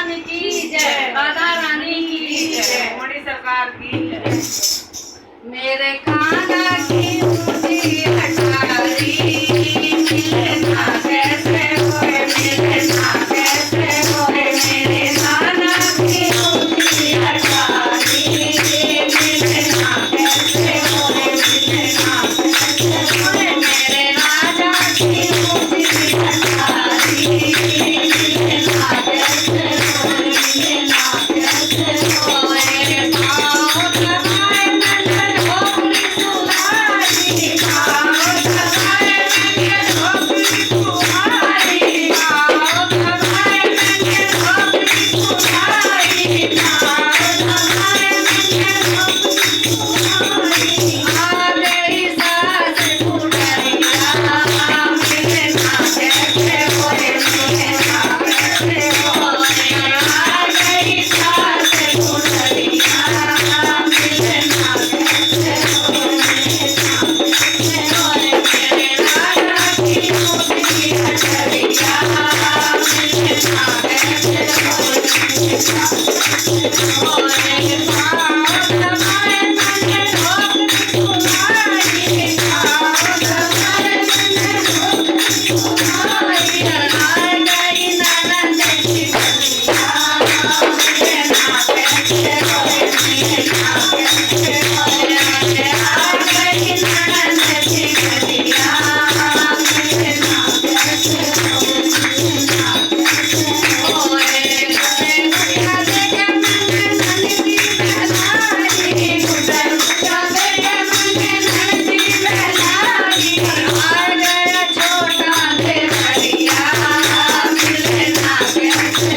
भगवान की जय, राधा रानी की जय, मोदी सरकार की जय। मेरे खाना की ऊंची अटारी मिलना कैसे होए, मिलना कैसे होए, मेरे खाना की ऊंची अटारी मिलना कैसे होए, मिलना कैसे होए, मेरे राजा की ऊंची अटारी मिलना कैसे होए, मिलना कैसे होए, पाँव दबाए नंदन होकरी सुहारी, पाँव दबाए नंदन होकरी सुहारी, पाँव दबाए नंदन होकरी सुहारी, पाँव दबाए नंदन होकरी सुहारी। आ गई सास पुड़िया, मिलना कैसे होए, मिलना कैसे होए, आ गई सास पुड़िया, मिलना कैसे होए, मिलना कैसे होए, मेरे राजा की ऊंची अटरिया, मिलना कैसे होए, मिलना कैसे होए, पाँव दबाए नंदन होकरी सुहारी, पाँव दबाए नंदन होकरी सुहारी, आ गई ननद की बलिया, मिलना कैसे होए, मिलना कैसे होए, आ गई ननद की बलिया, मिलना कैसे होए, मिलना कैसे होए, गले गुड़िया दे मने नंदी बेलारी, गुड़ल गुड़िया दे मने नंदी बेलारी, आ गया छोटा देवरिया, मिलना कैसे